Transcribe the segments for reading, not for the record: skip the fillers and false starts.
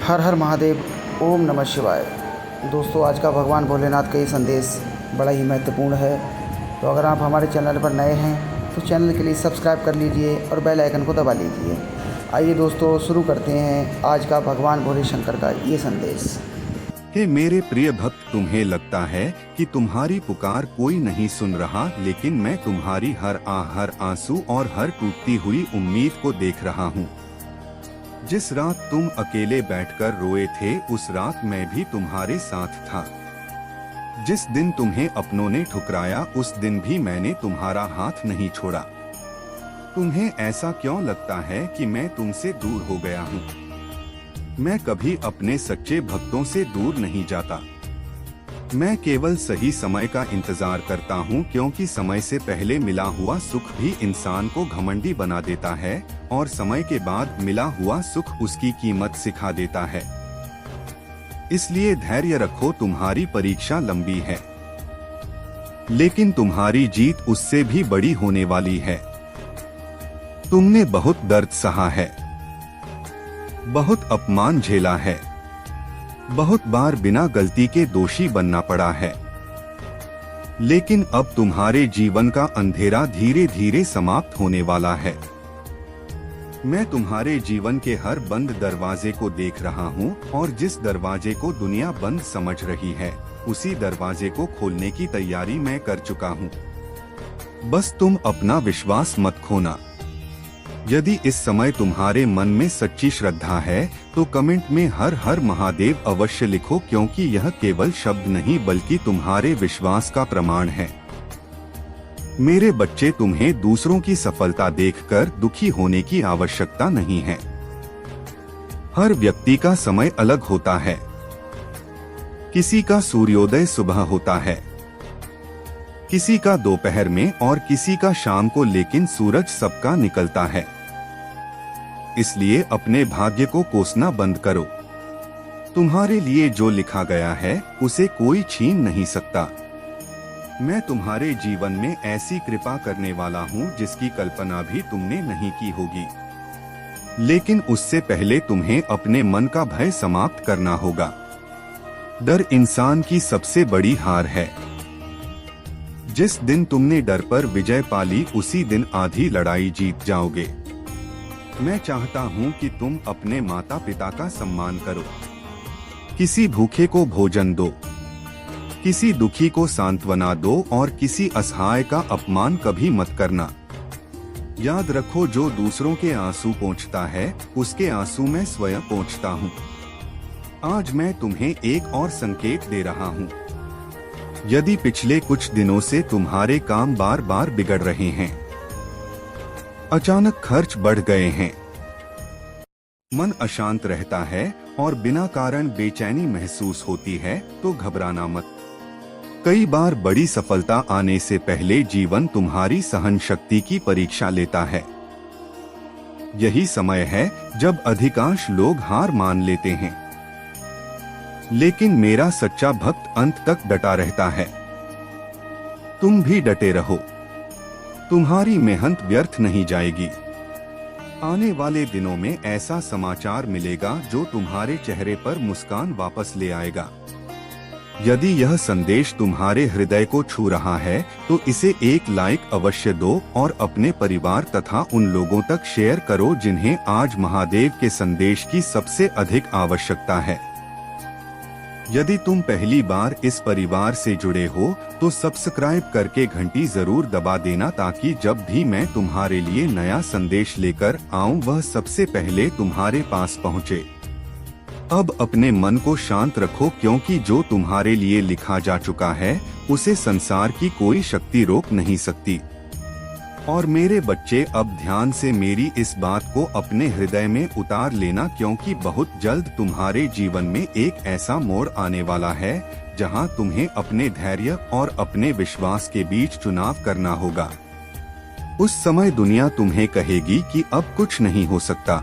हर हर महादेव। ओम नमः शिवाय। दोस्तों, आज का भगवान भोलेनाथ का ये संदेश बड़ा ही महत्वपूर्ण है। तो अगर आप हमारे चैनल पर नए हैं तो चैनल के लिए सब्सक्राइब कर लीजिए और बेल आइकन को दबा लीजिए। आइए दोस्तों, शुरू करते हैं आज का भगवान भोले शंकर का ये संदेश। हे मेरे प्रिय भक्त, तुम्हें लगता है कि तुम्हारी पुकार कोई नहीं सुन रहा, लेकिन मैं तुम्हारी हर हर आंसू और हर टूटती हुई उम्मीद को देख रहा हूँ। जिस रात तुम अकेले बैठकर रोए थे, उस रात मैं भी तुम्हारे साथ था। जिस दिन तुम्हें अपनों ने ठुकराया, उस दिन भी मैंने तुम्हारा हाथ नहीं छोड़ा। तुम्हें ऐसा क्यों लगता है कि मैं तुमसे दूर हो गया हूँ? मैं कभी अपने सच्चे भक्तों से दूर नहीं जाता। मैं केवल सही समय का इंतजार करता हूँ, क्योंकि समय से पहले मिला हुआ सुख भी इंसान को घमंडी बना देता है और समय के बाद मिला हुआ सुख उसकी कीमत सिखा देता है। इसलिए धैर्य रखो, तुम्हारी परीक्षा लंबी है, लेकिन तुम्हारी जीत उससे भी बड़ी होने वाली है। तुमने बहुत दर्द सहा है, बहुत अपमान झेला है, बहुत बार बिना गलती के दोषी बनना पड़ा है, लेकिन अब तुम्हारे जीवन का अंधेरा धीरे धीरे समाप्त होने वाला है। मैं तुम्हारे जीवन के हर बंद दरवाजे को देख रहा हूँ, और जिस दरवाजे को दुनिया बंद समझ रही है, उसी दरवाजे को खोलने की तैयारी मैं कर चुका हूँ। बस तुम अपना विश्वास मत खोना। यदि इस समय तुम्हारे मन में सच्ची श्रद्धा है तो कमेंट में हर हर महादेव अवश्य लिखो, क्योंकि यह केवल शब्द नहीं बल्कि तुम्हारे विश्वास का प्रमाण है। मेरे बच्चे, तुम्हें दूसरों की सफलता देखकर दुखी होने की आवश्यकता नहीं है। हर व्यक्ति का समय अलग होता है। किसी का सूर्योदय सुबह होता है, किसी का दोपहर में और किसी का शाम को, लेकिन सूरज सबका निकलता है। इसलिए अपने भाग्य को कोसना बंद करो। तुम्हारे लिए जो लिखा गया है उसे कोई छीन नहीं सकता। मैं तुम्हारे जीवन में ऐसी कृपा करने वाला हूँ जिसकी कल्पना भी तुमने नहीं की होगी, लेकिन उससे पहले तुम्हें अपने मन का भय समाप्त करना होगा। डर इंसान की सबसे बड़ी हार है। जिस दिन तुमने डर पर विजय पाली, उसी दिन आधी लड़ाई जीत जाओगे। मैं चाहता हूँ कि तुम अपने माता पिता का सम्मान करो। किसी भूखे को भोजन दो, किसी दुखी को सांत्वना दो और किसी असहाय का अपमान कभी मत करना। याद रखो, जो दूसरों के आंसू पोंछता है, उसके आंसू मैं स्वयं पोंछता हूँ। आज मैं तुम्हें एक और संकेत दे रहा हूँ। यदि पिछले कुछ दिनों से तुम्हारे काम बार बार बिगड़ रहे हैं, अचानक खर्च बढ़ गए हैं, मन अशांत रहता है और बिना कारण बेचैनी महसूस होती है, तो घबराना मत। कई बार बड़ी सफलता आने से पहले जीवन तुम्हारी सहन शक्ति की परीक्षा लेता है। यही समय है जब अधिकांश लोग हार मान लेते हैं, लेकिन मेरा सच्चा भक्त अंत तक डटा रहता है। तुम भी डटे रहो, तुम्हारी मेहनत व्यर्थ नहीं जाएगी। आने वाले दिनों में ऐसा समाचार मिलेगा जो तुम्हारे चेहरे पर मुस्कान वापस ले आएगा। यदि यह संदेश तुम्हारे हृदय को छू रहा है तो इसे एक लाइक अवश्य दो और अपने परिवार तथा उन लोगों तक शेयर करो जिन्हें आज महादेव के संदेश की सबसे अधिक आवश्यकता है। यदि तुम पहली बार इस परिवार से जुड़े हो तो सब्सक्राइब करके घंटी जरूर दबा देना, ताकि जब भी मैं तुम्हारे लिए नया संदेश लेकर आऊं वह सबसे पहले तुम्हारे पास पहुंचे। अब अपने मन को शांत रखो, क्योंकि जो तुम्हारे लिए लिखा जा चुका है उसे संसार की कोई शक्ति रोक नहीं सकती। और मेरे बच्चे, अब ध्यान से मेरी इस बात को अपने हृदय में उतार लेना, क्योंकि बहुत जल्द तुम्हारे जीवन में एक ऐसा मोड़ आने वाला है जहां तुम्हें अपने धैर्य और अपने विश्वास के बीच चुनाव करना होगा। उस समय दुनिया तुम्हें कहेगी कि अब कुछ नहीं हो सकता।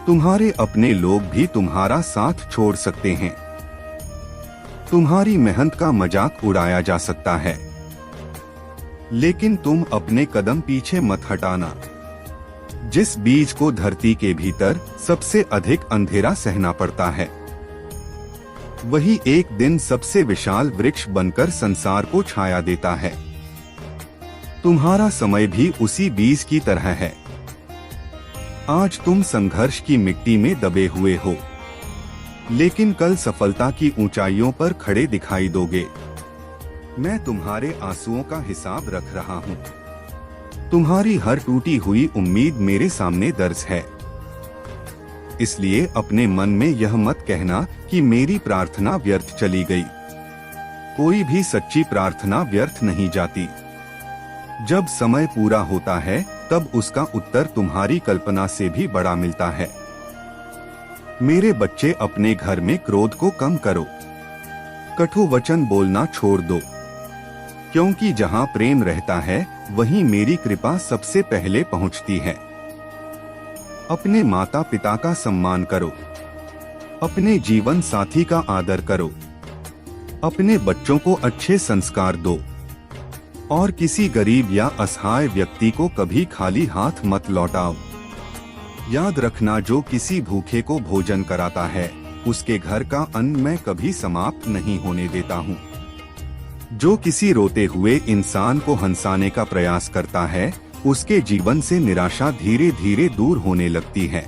तुम्हारे अपने लोग भी तुम्हारा साथ छोड़ सकते हैं। तुम्हारी मेहनत का मजाक उड़ाया जा सकता है, लेकिन तुम अपने कदम पीछे मत हटाना। जिस बीज को धरती के भीतर सबसे अधिक अंधेरा सहना पड़ता है, वही एक दिन सबसे विशाल वृक्ष बनकर संसार को छाया देता है। तुम्हारा समय भी उसी बीज की तरह है। आज तुम संघर्ष की मिट्टी में दबे हुए हो, लेकिन कल सफलता की ऊंचाइयों पर खड़े दिखाई दोगे। मैं तुम्हारे आंसुओं का हिसाब रख रहा हूँ। तुम्हारी हर टूटी हुई उम्मीद मेरे सामने दर्ज है। इसलिए अपने मन में यह मत कहना कि मेरी प्रार्थना व्यर्थ चली गई। कोई भी सच्ची प्रार्थना व्यर्थ नहीं जाती। जब समय पूरा होता है तब उसका उत्तर तुम्हारी कल्पना से भी बड़ा मिलता है। मेरे बच्चे, अपने घर में क्रोध को कम करो। कटु वचन बोलना छोड़ दो, क्योंकि जहाँ प्रेम रहता है वहीं मेरी कृपा सबसे पहले पहुँचती है। अपने माता पिता का सम्मान करो। अपने जीवन साथी का आदर करो। अपने बच्चों को अच्छे संस्कार दो और किसी गरीब या असहाय व्यक्ति को कभी खाली हाथ मत लौटाओ। याद रखना, जो किसी भूखे को भोजन कराता है उसके घर का अन्न मैं कभी समाप्त नहीं होने देता हूँ। जो किसी रोते हुए इंसान को हंसाने का प्रयास करता है उसके जीवन से निराशा धीरे धीरे दूर होने लगती है।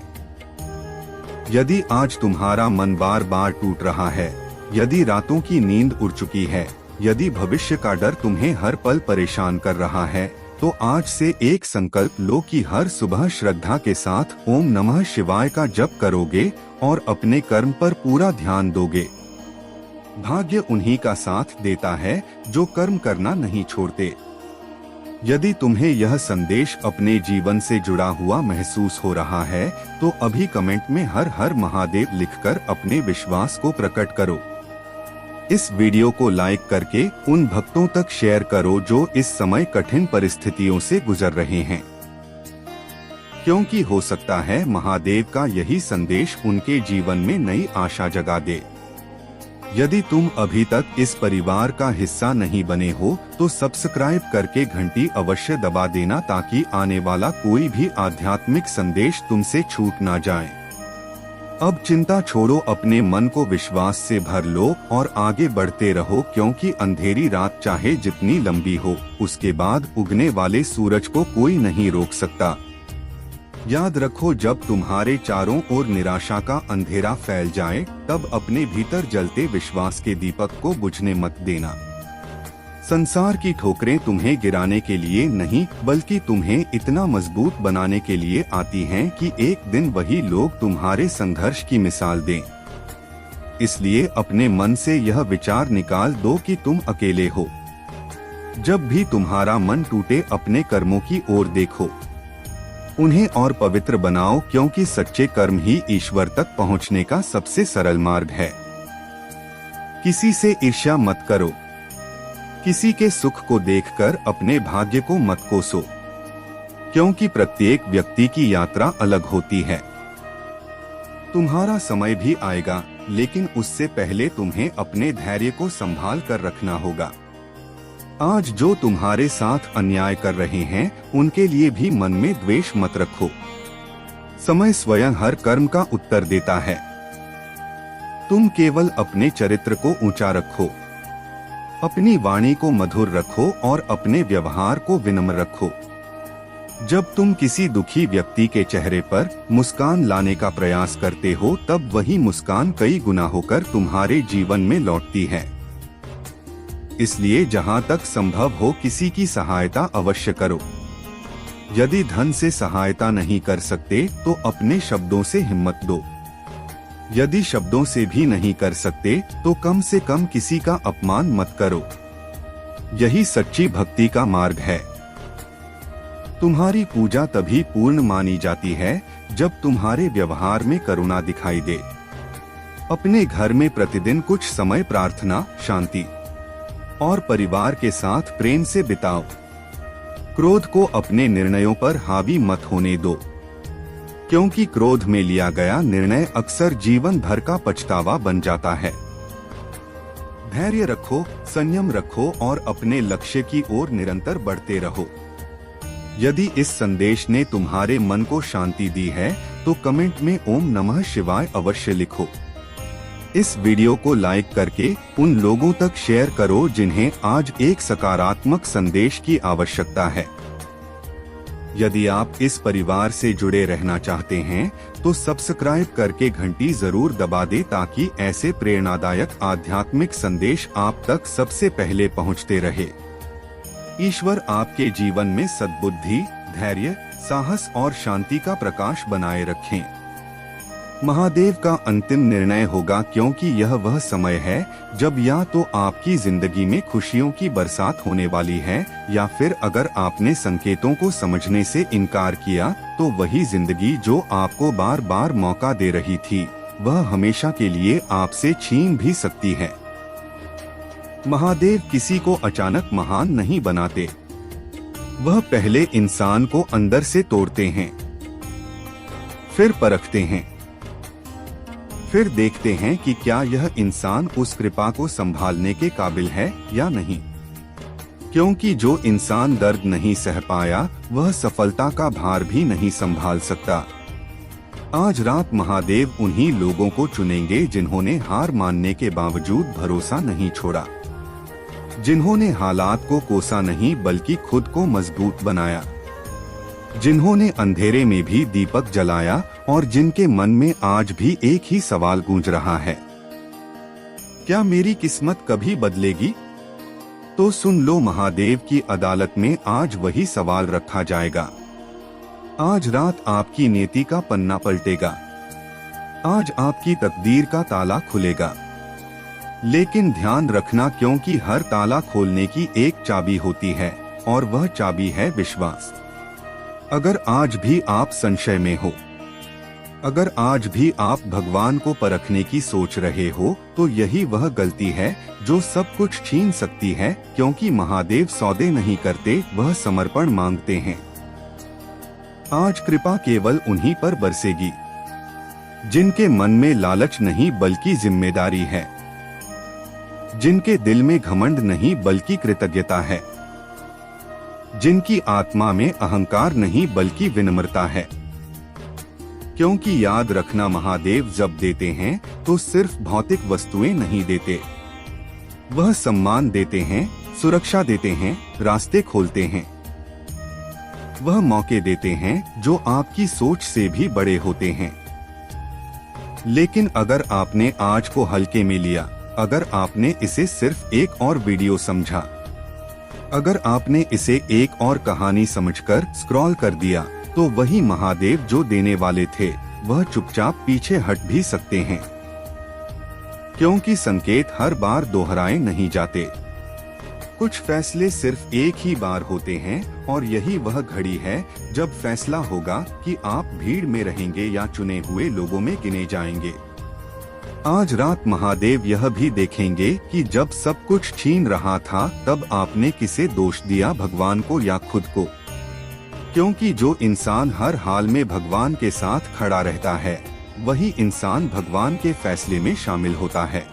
यदि आज तुम्हारा मन बार बार टूट रहा है, यदि रातों की नींद उड़ चुकी है, यदि भविष्य का डर तुम्हें हर पल परेशान कर रहा है, तो आज से एक संकल्प लो कि हर सुबह श्रद्धा के साथ ओम नमः शिवाय का जप करोगे और अपने कर्म पर पूरा ध्यान दोगे। भाग्य उन्हीं का साथ देता है जो कर्म करना नहीं छोड़ते। यदि तुम्हें यह संदेश अपने जीवन से जुड़ा हुआ महसूस हो रहा है तो अभी कमेंट में हर हर महादेव लिखकर अपने विश्वास को प्रकट करो। इस वीडियो को लाइक करके उन भक्तों तक शेयर करो जो इस समय कठिन परिस्थितियों से गुजर रहे हैं, क्योंकि हो सकता है महादेव का यही संदेश उनके जीवन में नई आशा जगा दे। यदि तुम अभी तक इस परिवार का हिस्सा नहीं बने हो तो सब्सक्राइब करके घंटी अवश्य दबा देना, ताकि आने वाला कोई भी आध्यात्मिक संदेश तुमसे छूट ना जाए। अब चिंता छोड़ो, अपने मन को विश्वास से भर लो और आगे बढ़ते रहो, क्योंकि अंधेरी रात चाहे जितनी लंबी हो, उसके बाद उगने वाले सूरज को कोई नहीं रोक सकता। याद रखो, जब तुम्हारे चारों ओर निराशा का अंधेरा फैल जाए तब अपने भीतर जलते विश्वास के दीपक को बुझने मत देना। संसार की ठोकरें तुम्हें गिराने के लिए नहीं बल्कि तुम्हें इतना मजबूत बनाने के लिए आती हैं कि एक दिन वही लोग तुम्हारे संघर्ष की मिसाल दें। इसलिए अपने मन से यह विचार निकाल दो कि तुम अकेले हो। जब भी तुम्हारा मन टूटे अपने कर्मों की ओर देखो, उन्हें और पवित्र बनाओ, क्योंकि सच्चे कर्म ही ईश्वर तक पहुंचने का सबसे सरल मार्ग है। किसी से ईर्ष्या मत करो। किसी के सुख को देखकर अपने भाग्य को मत कोसो, क्योंकि प्रत्येक व्यक्ति की यात्रा अलग होती है। तुम्हारा समय भी आएगा, लेकिन उससे पहले तुम्हें अपने धैर्य को संभाल कर रखना होगा। आज जो तुम्हारे साथ अन्याय कर रहे हैं उनके लिए भी मन में द्वेष मत रखो। समय स्वयं हर कर्म का उत्तर देता है। तुम केवल अपने चरित्र को ऊंचा रखो, अपनी वाणी को मधुर रखो और अपने व्यवहार को विनम्र रखो। जब तुम किसी दुखी व्यक्ति के चेहरे पर मुस्कान लाने का प्रयास करते हो तब वही मुस्कान कई गुना होकर तुम्हारे जीवन में लौटती है। इसलिए जहां तक संभव हो किसी की सहायता अवश्य करो। यदि धन से सहायता नहीं कर सकते तो अपने शब्दों से हिम्मत दो। यदि शब्दों से भी नहीं कर सकते तो कम से कम किसी का अपमान मत करो। यही सच्ची भक्ति का मार्ग है। तुम्हारी पूजा तभी पूर्ण मानी जाती है जब तुम्हारे व्यवहार में करुणा दिखाई दे। अपने घर में प्रतिदिन कुछ समय प्रार्थना, शांति और परिवार के साथ प्रेम से बिताओ। क्रोध को अपने निर्णयों पर हावी मत होने दो, क्योंकि क्रोध में लिया गया निर्णय अक्सर जीवन भर का पछतावा बन जाता है। धैर्य रखो, संयम रखो और अपने लक्ष्य की ओर निरंतर बढ़ते रहो। यदि इस संदेश ने तुम्हारे मन को शांति दी है तो कमेंट में ओम नमः शिवाय अवश्य लिखो। इस वीडियो को लाइक करके उन लोगों तक शेयर करो जिन्हें आज एक सकारात्मक संदेश की आवश्यकता है। यदि आप इस परिवार से जुड़े रहना चाहते हैं तो सब्सक्राइब करके घंटी जरूर दबा दें ताकि ऐसे प्रेरणादायक आध्यात्मिक संदेश आप तक सबसे पहले पहुंचते रहे। ईश्वर आपके जीवन में सद्बुद्धि, धैर्य, साहस और शांति का प्रकाश बनाए रखें। महादेव का अंतिम निर्णय होगा, क्योंकि यह वह समय है जब या तो आपकी जिंदगी में खुशियों की बरसात होने वाली है या फिर अगर आपने संकेतों को समझने से इनकार किया तो वही जिंदगी जो आपको बार बार मौका दे रही थी वह हमेशा के लिए आपसे छीन भी सकती है। महादेव किसी को अचानक महान नहीं बनाते, वह पहले इंसान को अंदर से तोड़ते हैं, फिर परखते हैं, फिर देखते हैं कि क्या यह इंसान उस कृपा को संभालने के काबिल है या नहीं। क्योंकि जो इंसान दर्द नहीं सह पाया वह सफलता का भार भी नहीं संभाल सकता। आज रात महादेव उन्हीं लोगों को चुनेंगे जिन्होंने हार मानने के बावजूद भरोसा नहीं छोड़ा, जिन्होंने हालात को कोसा नहीं बल्कि खुद को मजबूत बनाया, जिन्होंने अंधेरे में भी दीपक जलाया और जिनके मन में आज भी एक ही सवाल गूंज रहा है, क्या मेरी किस्मत कभी बदलेगी? तो सुन लो, महादेव की अदालत में आज वही सवाल रखा जाएगा। आज रात आपकी नियति का पन्ना पलटेगा, आज आपकी तकदीर का ताला खुलेगा। लेकिन ध्यान रखना, क्योंकि हर ताला खोलने की एक चाबी होती है और वह चाबी है विश्वास। अगर आज भी आप संशय में हो, अगर आज भी आप भगवान को परखने की सोच रहे हो तो यही वह गलती है जो सब कुछ छीन सकती है, क्योंकि महादेव सौदे नहीं करते, वह समर्पण मांगते हैं। आज कृपा केवल उन्हीं पर बरसेगी जिनके मन में लालच नहीं बल्कि जिम्मेदारी है, जिनके दिल में घमंड नहीं बल्कि कृतज्ञता है, जिनकी आत्मा में अहंकार नहीं बल्कि विनम्रता है। क्योंकि याद रखना, महादेव जब देते हैं तो सिर्फ भौतिक वस्तुएं नहीं देते, वह सम्मान देते हैं, सुरक्षा देते हैं, रास्ते खोलते हैं, वह मौके देते हैं जो आपकी सोच से भी बड़े होते हैं। लेकिन अगर आपने आज को हल्के में लिया, अगर आपने इसे सिर्फ एक और वीडियो समझा, अगर आपने इसे एक और कहानी समझकर स्क्रॉल कर दिया, तो वही महादेव जो देने वाले थे वह चुपचाप पीछे हट भी सकते हैं। क्योंकि संकेत हर बार दोहराए नहीं जाते, कुछ फैसले सिर्फ एक ही बार होते हैं और यही वह घड़ी है जब फैसला होगा कि आप भीड़ में रहेंगे या चुने हुए लोगों में गिने जाएंगे। आज रात महादेव यह भी देखेंगे कि जब सब कुछ छीन रहा था तब आपने किसे दोष दिया, भगवान को या खुद को। क्योंकि जो इंसान हर हाल में भगवान के साथ खड़ा रहता है वही इंसान भगवान के फैसले में शामिल होता है।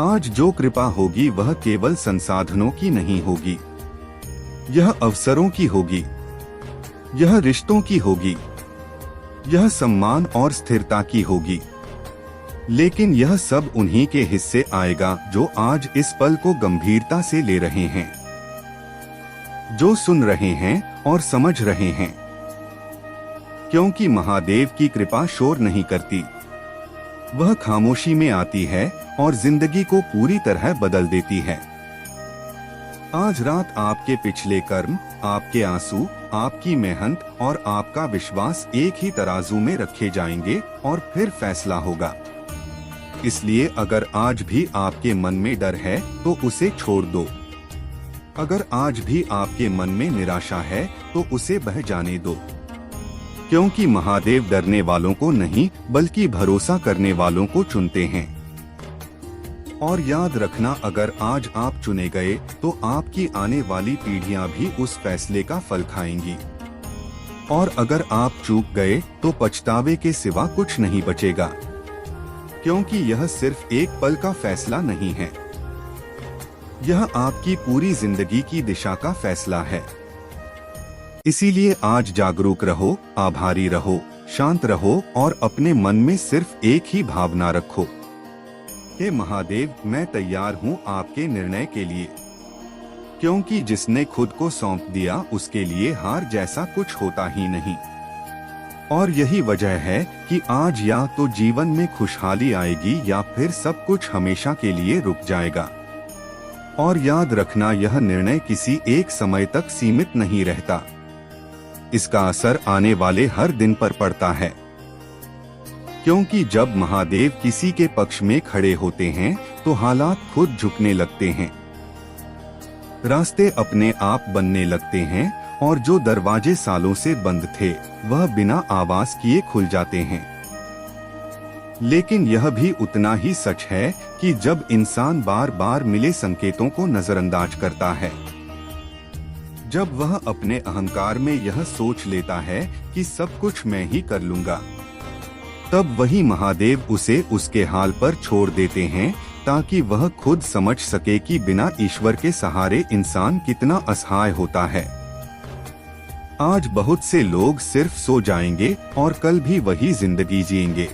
आज जो कृपा होगी वह केवल संसाधनों की नहीं होगी, यह अवसरों की होगी, यह रिश्तों की होगी, यह सम्मान और स्थिरता की होगी। लेकिन यह सब उन्हीं के हिस्से आएगा जो आज इस पल को गंभीरता से ले रहे हैं, जो सुन रहे हैं और समझ रहे हैं। क्योंकि महादेव की कृपा शोर नहीं करती, वह खामोशी में आती है और जिंदगी को पूरी तरह बदल देती है। आज रात आपके पिछले कर्म, आपके आंसू, आपकी मेहनत और आपका विश्वास एक ही तराजू में रखे जाएंगे और फिर फैसला होगा। इसलिए अगर आज भी आपके मन में डर है तो उसे छोड़ दो, अगर आज भी आपके मन में निराशा है तो उसे बह जाने दो। क्योंकि महादेव डरने वालों को नहीं बल्कि भरोसा करने वालों को चुनते हैं। और याद रखना, अगर आज आप चुने गए तो आपकी आने वाली पीढ़ियां भी उस फैसले का फल खाएंगी। और अगर आप चूक गए तो पछतावे के सिवा कुछ नहीं बचेगा, क्योंकि यह सिर्फ एक पल का फैसला नहीं है, यह आपकी पूरी जिंदगी की दिशा का फैसला है। इसीलिए आज जागरूक रहो, आभारी रहो, शांत रहो और अपने मन में सिर्फ एक ही भावना रखो, हे महादेव मैं तैयार हूँ आपके निर्णय के लिए। क्योंकि जिसने खुद को सौंप दिया उसके लिए हार जैसा कुछ होता ही नहीं। और यही वजह है कि आज या तो जीवन में खुशहाली आएगी या फिर सब कुछ हमेशा के लिए रुक जाएगा। और याद रखना, यह निर्णय किसी एक समय तक सीमित नहीं रहता, इसका असर आने वाले हर दिन पर पड़ता है। क्योंकि जब महादेव किसी के पक्ष में खड़े होते हैं तो हालात खुद झुकने लगते हैं, रास्ते अपने आप बनने लगते हैं और जो दरवाजे सालों से बंद थे वह बिना आवाज किए खुल जाते हैं। लेकिन यह भी उतना ही सच है कि जब इंसान बार बार मिले संकेतों को नजरअंदाज करता है, जब वह अपने अहंकार में यह सोच लेता है कि सब कुछ मैं ही कर लूंगा, तब वही महादेव उसे उसके हाल पर छोड़ देते हैं ताकि वह खुद समझ सके कि बिना ईश्वर के सहारे इंसान कितना असहाय होता है। आज बहुत से लोग सिर्फ सो जाएंगे और कल भी वही जिंदगी जिएंगे,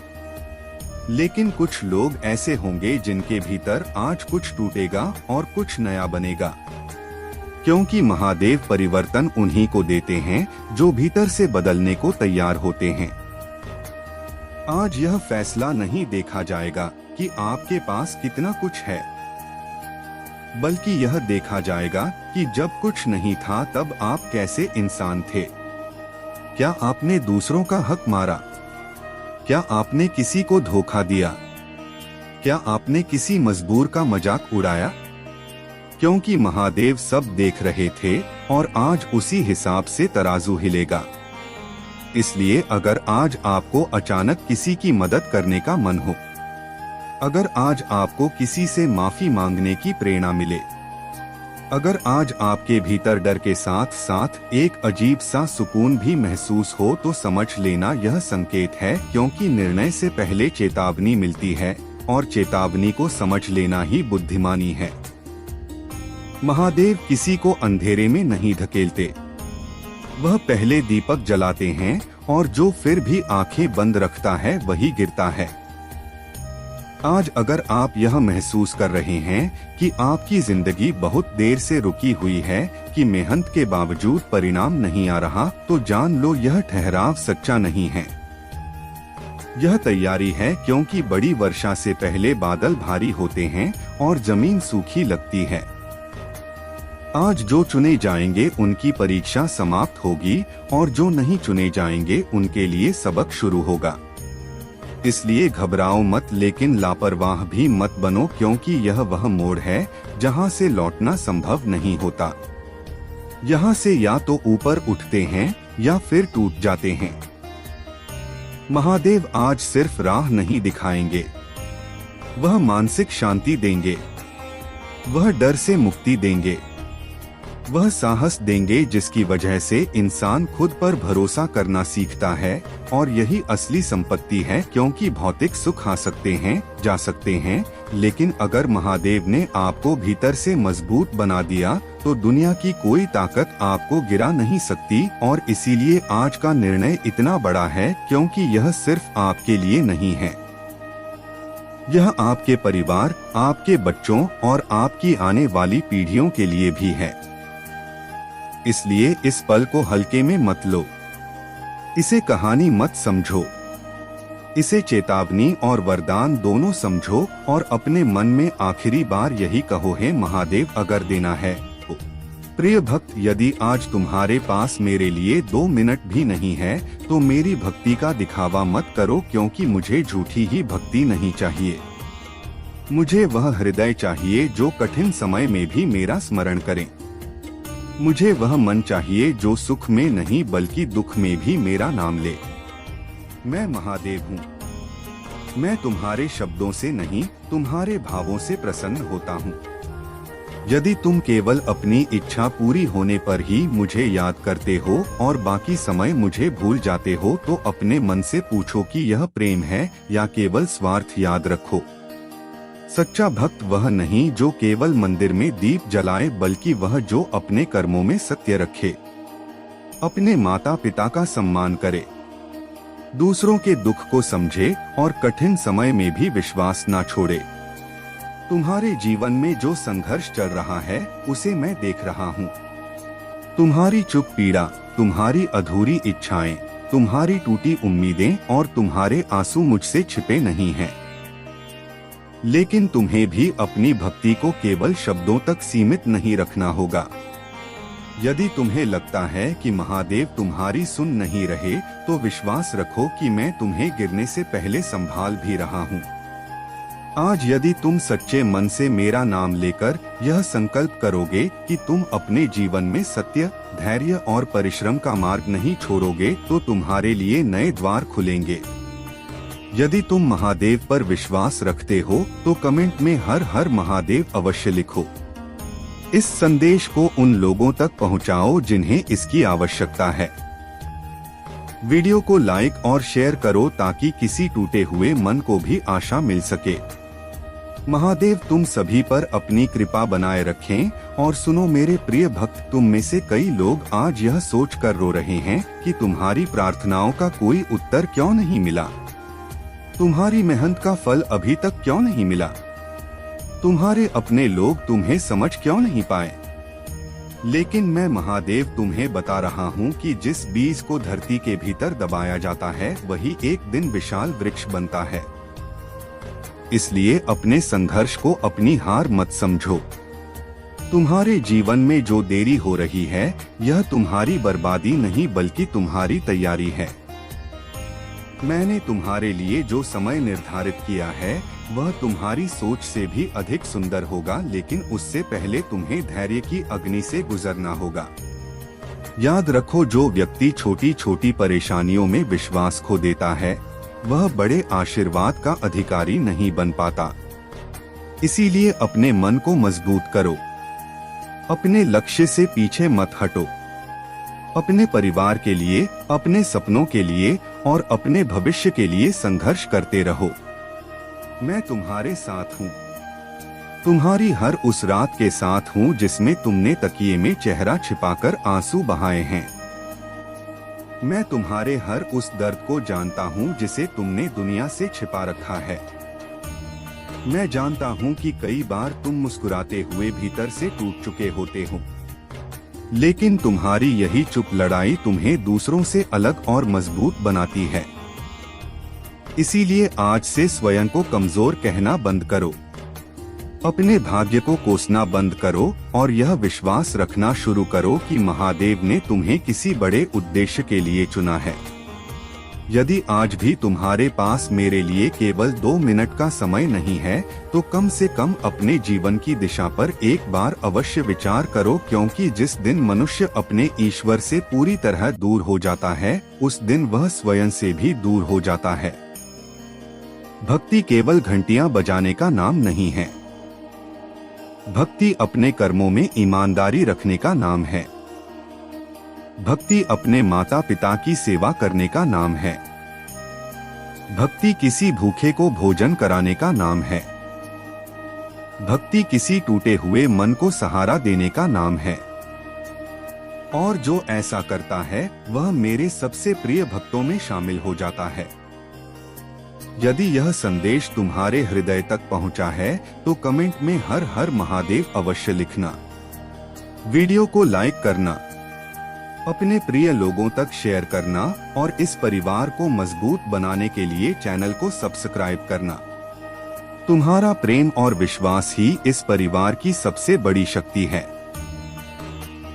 लेकिन कुछ लोग ऐसे होंगे जिनके भीतर आज कुछ टूटेगा और कुछ नया बनेगा। क्योंकि महादेव परिवर्तन उन्हीं को देते हैं जो भीतर से बदलने को तैयार होते हैं। आज यह फैसला नहीं देखा जाएगा कि आपके पास कितना कुछ है, बल्कि यह देखा जाएगा कि जब कुछ नहीं था तब आप कैसे इंसान थे। क्या आपने दूसरों का हक मारा? क्या आपने किसी को धोखा दिया? क्या आपने किसी मजबूर का मजाक उड़ाया? क्योंकि महादेव सब देख रहे थे और आज उसी हिसाब से तराजू हिलेगा। इसलिए अगर आज आपको अचानक किसी की मदद करने का मन हो, अगर आज आपको किसी से माफी मांगने की प्रेरणा मिले, अगर आज आपके भीतर डर के साथ साथ एक अजीब सा सुकून भी महसूस हो, तो समझ लेना यह संकेत है, क्योंकि निर्णय से पहले चेतावनी मिलती है और चेतावनी को समझ लेना ही बुद्धिमानी है। महादेव किसी को अंधेरे में नहीं धकेलते, वह पहले दीपक जलाते हैं और जो फिर भी आंखें बंद रखता है वही गिरता है। आज अगर आप यह महसूस कर रहे हैं कि आपकी जिंदगी बहुत देर से रुकी हुई है, कि मेहनत के बावजूद परिणाम नहीं आ रहा, तो जान लो यह ठहराव सच्चा नहीं है, यह तैयारी है। क्योंकि बड़ी वर्षा से पहले बादल भारी होते हैं और जमीन सूखी लगती है। आज जो चुने जाएंगे उनकी परीक्षा समाप्त होगी और जो नहीं चुने जाएंगे उनके लिए सबक शुरू होगा। इसलिए घबराओ मत, लेकिन लापरवाह भी मत बनो, क्योंकि यह वह मोड़ है जहां से लौटना संभव नहीं होता। यहाँ से या तो ऊपर उठते हैं या फिर टूट जाते हैं। महादेव आज सिर्फ राह नहीं दिखाएंगे, वह मानसिक शांति देंगे, वह डर से मुक्ति देंगे, वह साहस देंगे जिसकी वजह से इंसान खुद पर भरोसा करना सीखता है। और यही असली संपत्ति है, क्योंकि भौतिक सुख आ सकते हैं, जा सकते हैं, लेकिन अगर महादेव ने आपको भीतर से मजबूत बना दिया तो दुनिया की कोई ताकत आपको गिरा नहीं सकती। और इसीलिए आज का निर्णय इतना बड़ा है, क्योंकि यह सिर्फ आपके लिए नहीं है, यह आपके परिवार, आपके बच्चों और आपकी आने वाली पीढ़ियों के लिए भी है। इसलिए इस पल को हल्के में मत लो, इसे कहानी मत समझो, इसे चेतावनी और वरदान दोनों समझो और अपने मन में आखिरी बार यही कहो, हे महादेव अगर देना है तो। प्रिय भक्त, यदि आज तुम्हारे पास मेरे लिए 2 मिनट भी नहीं है तो मेरी भक्ति का दिखावा मत करो, क्योंकि मुझे झूठी ही भक्ति नहीं चाहिए। मुझे वह हृदय चाहिए जो कठिन समय में भी मेरा स्मरण करे। मुझे वह मन चाहिए जो सुख में नहीं बल्कि दुख में भी मेरा नाम ले। मैं महादेव हूँ, मैं तुम्हारे शब्दों से नहीं तुम्हारे भावों से प्रसन्न होता हूँ। यदि तुम केवल अपनी इच्छा पूरी होने पर ही मुझे याद करते हो और बाकी समय मुझे भूल जाते हो, तो अपने मन से पूछो कि यह प्रेम है या केवल स्वार्थ। याद रखो, सच्चा भक्त वह नहीं जो केवल मंदिर में दीप जलाए, बल्कि वह जो अपने कर्मों में सत्य रखे। अपने माता पिता का सम्मान करे, दूसरों के दुख को समझे और कठिन समय में भी विश्वास ना छोड़े। तुम्हारे जीवन में जो संघर्ष चल रहा है उसे मैं देख रहा हूँ। तुम्हारी चुप पीड़ा, तुम्हारी अधूरी इच्छाएं, तुम्हारी टूटी उम्मीदें और तुम्हारे आंसू मुझसे छिपे नहीं हैं। लेकिन तुम्हें भी अपनी भक्ति को केवल शब्दों तक सीमित नहीं रखना होगा। यदि तुम्हें लगता है कि महादेव तुम्हारी सुन नहीं रहे, तो विश्वास रखो कि मैं तुम्हें गिरने से पहले संभाल भी रहा हूँ। आज यदि तुम सच्चे मन से मेरा नाम लेकर यह संकल्प करोगे कि तुम अपने जीवन में सत्य, धैर्य और परिश्रम का मार्ग नहीं छोड़ोगे, तो तुम्हारे लिए नए द्वार खुलेंगे। यदि तुम महादेव पर विश्वास रखते हो तो कमेंट में हर हर महादेव अवश्य लिखो। इस संदेश को उन लोगों तक पहुंचाओ जिन्हें इसकी आवश्यकता है। वीडियो को लाइक और शेयर करो ताकि किसी टूटे हुए मन को भी आशा मिल सके। महादेव तुम सभी पर अपनी कृपा बनाए रखें। और सुनो मेरे प्रिय भक्त, तुम में से कई लोग आज यह सोच कर रो रहे हैं कि तुम्हारी प्रार्थनाओं का कोई उत्तर क्यों नहीं मिला, तुम्हारी मेहनत का फल अभी तक क्यों नहीं मिला, तुम्हारे अपने लोग तुम्हें समझ क्यों नहीं पाए। लेकिन मैं महादेव तुम्हें बता रहा हूँ कि जिस बीज को धरती के भीतर दबाया जाता है वही एक दिन विशाल वृक्ष बनता है। इसलिए अपने संघर्ष को अपनी हार मत समझो। तुम्हारे जीवन में जो देरी हो रही है यह तुम्हारी बर्बादी नहीं बल्कि तुम्हारी तैयारी है। मैंने तुम्हारे लिए जो समय निर्धारित किया है वह तुम्हारी सोच से भी अधिक सुंदर होगा, लेकिन उससे पहले तुम्हें धैर्य की अग्नि से गुजरना होगा। याद रखो, जो व्यक्ति छोटी छोटी परेशानियों में विश्वास खो देता है वह बड़े आशीर्वाद का अधिकारी नहीं बन पाता। इसीलिए अपने मन को मजबूत करो, अपने लक्ष्य से पीछे मत हटो। अपने परिवार के लिए, अपने सपनों के लिए और अपने भविष्य के लिए संघर्ष करते रहो। मैं तुम्हारे साथ हूँ, तुम्हारी हर उस रात के साथ हूँ जिसमें तुमने तकिए में चेहरा छिपाकर आंसू बहाए हैं। मैं तुम्हारे हर उस दर्द को जानता हूँ जिसे तुमने दुनिया से छिपा रखा है। मैं जानता हूँ कि कई बार तुम मुस्कुराते हुए भीतर से टूट चुके होते हो, लेकिन तुम्हारी यही चुप लड़ाई तुम्हें दूसरों से अलग और मजबूत बनाती है। इसीलिए आज से स्वयं को कमजोर कहना बंद करो, अपने भाग्य को कोसना बंद करो और यह विश्वास रखना शुरू करो कि महादेव ने तुम्हें किसी बड़े उद्देश्य के लिए चुना है। यदि आज भी तुम्हारे पास मेरे लिए केवल 2 मिनट का समय नहीं है तो कम से कम अपने जीवन की दिशा पर एक बार अवश्य विचार करो, क्योंकि जिस दिन मनुष्य अपने ईश्वर से पूरी तरह दूर हो जाता है उस दिन वह स्वयं से भी दूर हो जाता है। भक्ति केवल घंटियां बजाने का नाम नहीं है। भक्ति अपने कर्मों में ईमानदारी रखने का नाम है। भक्ति अपने माता पिता की सेवा करने का नाम है। भक्ति किसी भूखे को भोजन कराने का नाम है। भक्ति किसी टूटे हुए मन को सहारा देने का नाम है। और जो ऐसा करता है वह मेरे सबसे प्रिय भक्तों में शामिल हो जाता है। यदि यह संदेश तुम्हारे हृदय तक पहुंचा है तो कमेंट में हर हर महादेव अवश्य लिखना। वीडियो को लाइक करना, अपने प्रिय लोगों तक शेयर करना और इस परिवार को मजबूत बनाने के लिए चैनल को सब्सक्राइब करना। तुम्हारा प्रेम और विश्वास ही इस परिवार की सबसे बड़ी शक्ति है।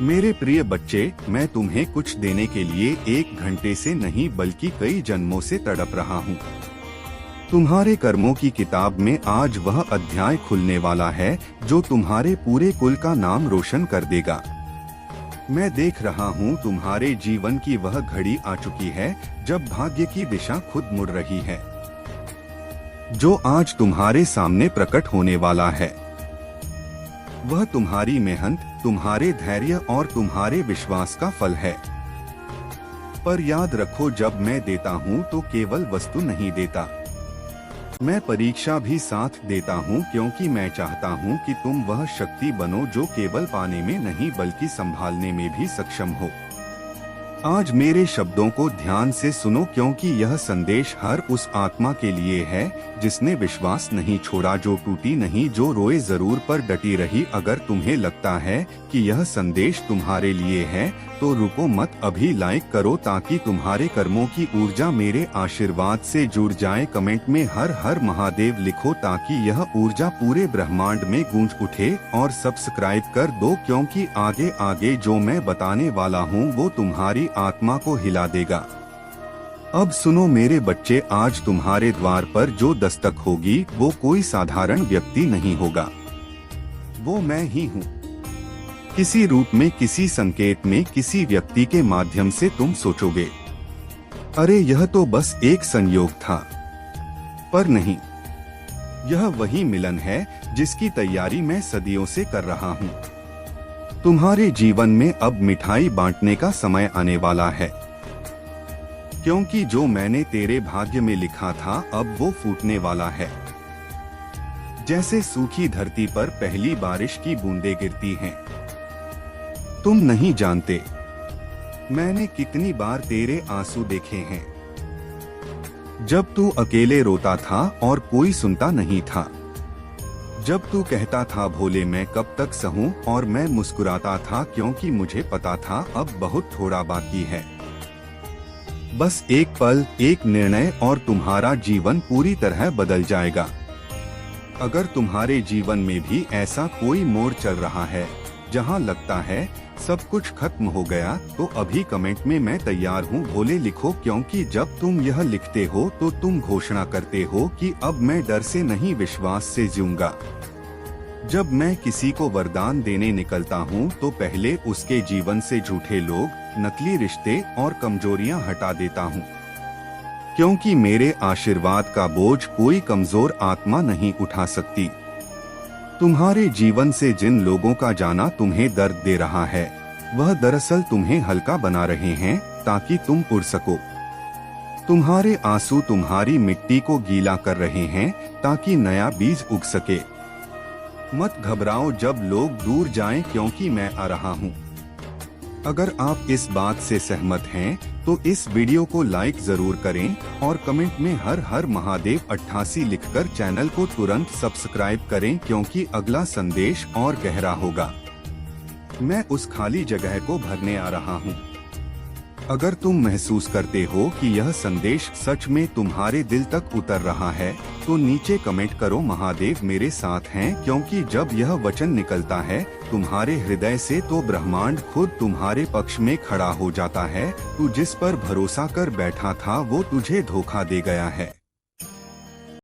मेरे प्रिय बच्चे, मैं तुम्हें कुछ देने के लिए 1 घंटे से नहीं बल्कि कई जन्मों से तड़प रहा हूँ। तुम्हारे कर्मों की किताब में आज वह अध्याय खुलने वाला है जो तुम्हारे पूरे कुल का नाम रोशन कर देगा। मैं देख रहा हूँ तुम्हारे जीवन की वह घड़ी आ चुकी है जब भाग्य की दिशा खुद मुड़ रही है। जो आज तुम्हारे सामने प्रकट होने वाला है वह तुम्हारी मेहनत, तुम्हारे धैर्य और तुम्हारे विश्वास का फल है। पर याद रखो, जब मैं देता हूँ तो केवल वस्तु नहीं देता, मैं परीक्षा भी साथ देता हूँ, क्योंकि मैं चाहता हूँ कि तुम वह शक्ति बनो जो केवल पाने में नहीं बल्कि संभालने में भी सक्षम हो। आज मेरे शब्दों को ध्यान से सुनो, क्योंकि यह संदेश हर उस आत्मा के लिए है जिसने विश्वास नहीं छोड़ा, जो टूटी नहीं, जो रोए जरूर पर डटी रही। अगर तुम्हें लगता है कि यह संदेश तुम्हारे लिए है तो रुको मत, अभी लाइक करो ताकि तुम्हारे कर्मों की ऊर्जा मेरे आशीर्वाद से जुड़ जाए। कमेंट में हर हर महादेव लिखो ताकि यह ऊर्जा पूरे ब्रह्मांड में गूंज उठे, और सब्सक्राइब कर दो क्योंकि आगे आगे जो मैं बताने वाला हूँ वो तुम्हारी आत्मा को हिला देगा। अब सुनो मेरे बच्चे, आज तुम्हारे द्वार पर जो दस्तक होगी वो कोई साधारण व्यक्ति नहीं होगा, वो मैं ही हूँ। किसी रूप में, किसी संकेत में, किसी व्यक्ति के माध्यम से तुम सोचोगे अरे यह तो बस एक संयोग था, पर नहीं, यह वही मिलन है जिसकी तैयारी मैं सदियों से कर रहा हूँ। तुम्हारे जीवन में अब मिठाई बांटने का समय आने वाला है, क्योंकि जो मैंने तेरे भाग्य में लिखा था अब वो फूटने वाला है। जैसे सूखी धरती पर पहली बारिश की बूंदें गिरती हैं। तुम नहीं जानते मैंने कितनी बार तेरे आंसू देखे हैं, जब तू अकेले रोता था और कोई सुनता नहीं था, जब तू कहता था भोले मैं कब तक सहूं, और मैं मुस्कुराता था क्योंकि मुझे पता था अब बहुत थोड़ा बाकी है। बस एक पल, एक निर्णय और तुम्हारा जीवन पूरी तरह बदल जाएगा। अगर तुम्हारे जीवन में भी ऐसा कोई मोड़ चल रहा है जहां लगता है सब कुछ खत्म हो गया, तो अभी कमेंट में मैं तैयार हूँ भोले लिखो, क्योंकि जब तुम यह लिखते हो तो तुम घोषणा करते हो कि अब मैं डर से नहीं विश्वास से जीऊंगा। जब मैं किसी को वरदान देने निकलता हूँ तो पहले उसके जीवन से झूठे लोग, नकली रिश्ते और कमजोरियाँ हटा देता हूँ, क्योंकि मेरे आशीर्वाद का बोझ कोई कमजोर आत्मा नहीं उठा सकती। तुम्हारे जीवन से जिन लोगों का जाना तुम्हें दर्द दे रहा है, वह दरअसल तुम्हें हल्का बना रहे हैं ताकि तुम उड़ सको। तुम्हारे आंसू तुम्हारी मिट्टी को गीला कर रहे हैं ताकि नया बीज उग सके। मत घबराओ जब लोग दूर जाएं, क्योंकि मैं आ रहा हूँ। अगर आप इस बात से सहमत हैं तो इस वीडियो को लाइक जरूर करें और कमेंट में हर हर महादेव 88 लिखकर चैनल को तुरंत सब्सक्राइब करें, क्योंकि अगला संदेश और गहरा होगा। मैं उस खाली जगह को भरने आ रहा हूँ। अगर तुम महसूस करते हो कि यह संदेश सच में तुम्हारे दिल तक उतर रहा है तो नीचे कमेंट करो महादेव मेरे साथ हैं, क्योंकि जब यह वचन निकलता है तुम्हारे हृदय से तो ब्रह्मांड खुद तुम्हारे पक्ष में खड़ा हो जाता है। तू जिस पर भरोसा कर बैठा था वो तुझे धोखा दे गया है।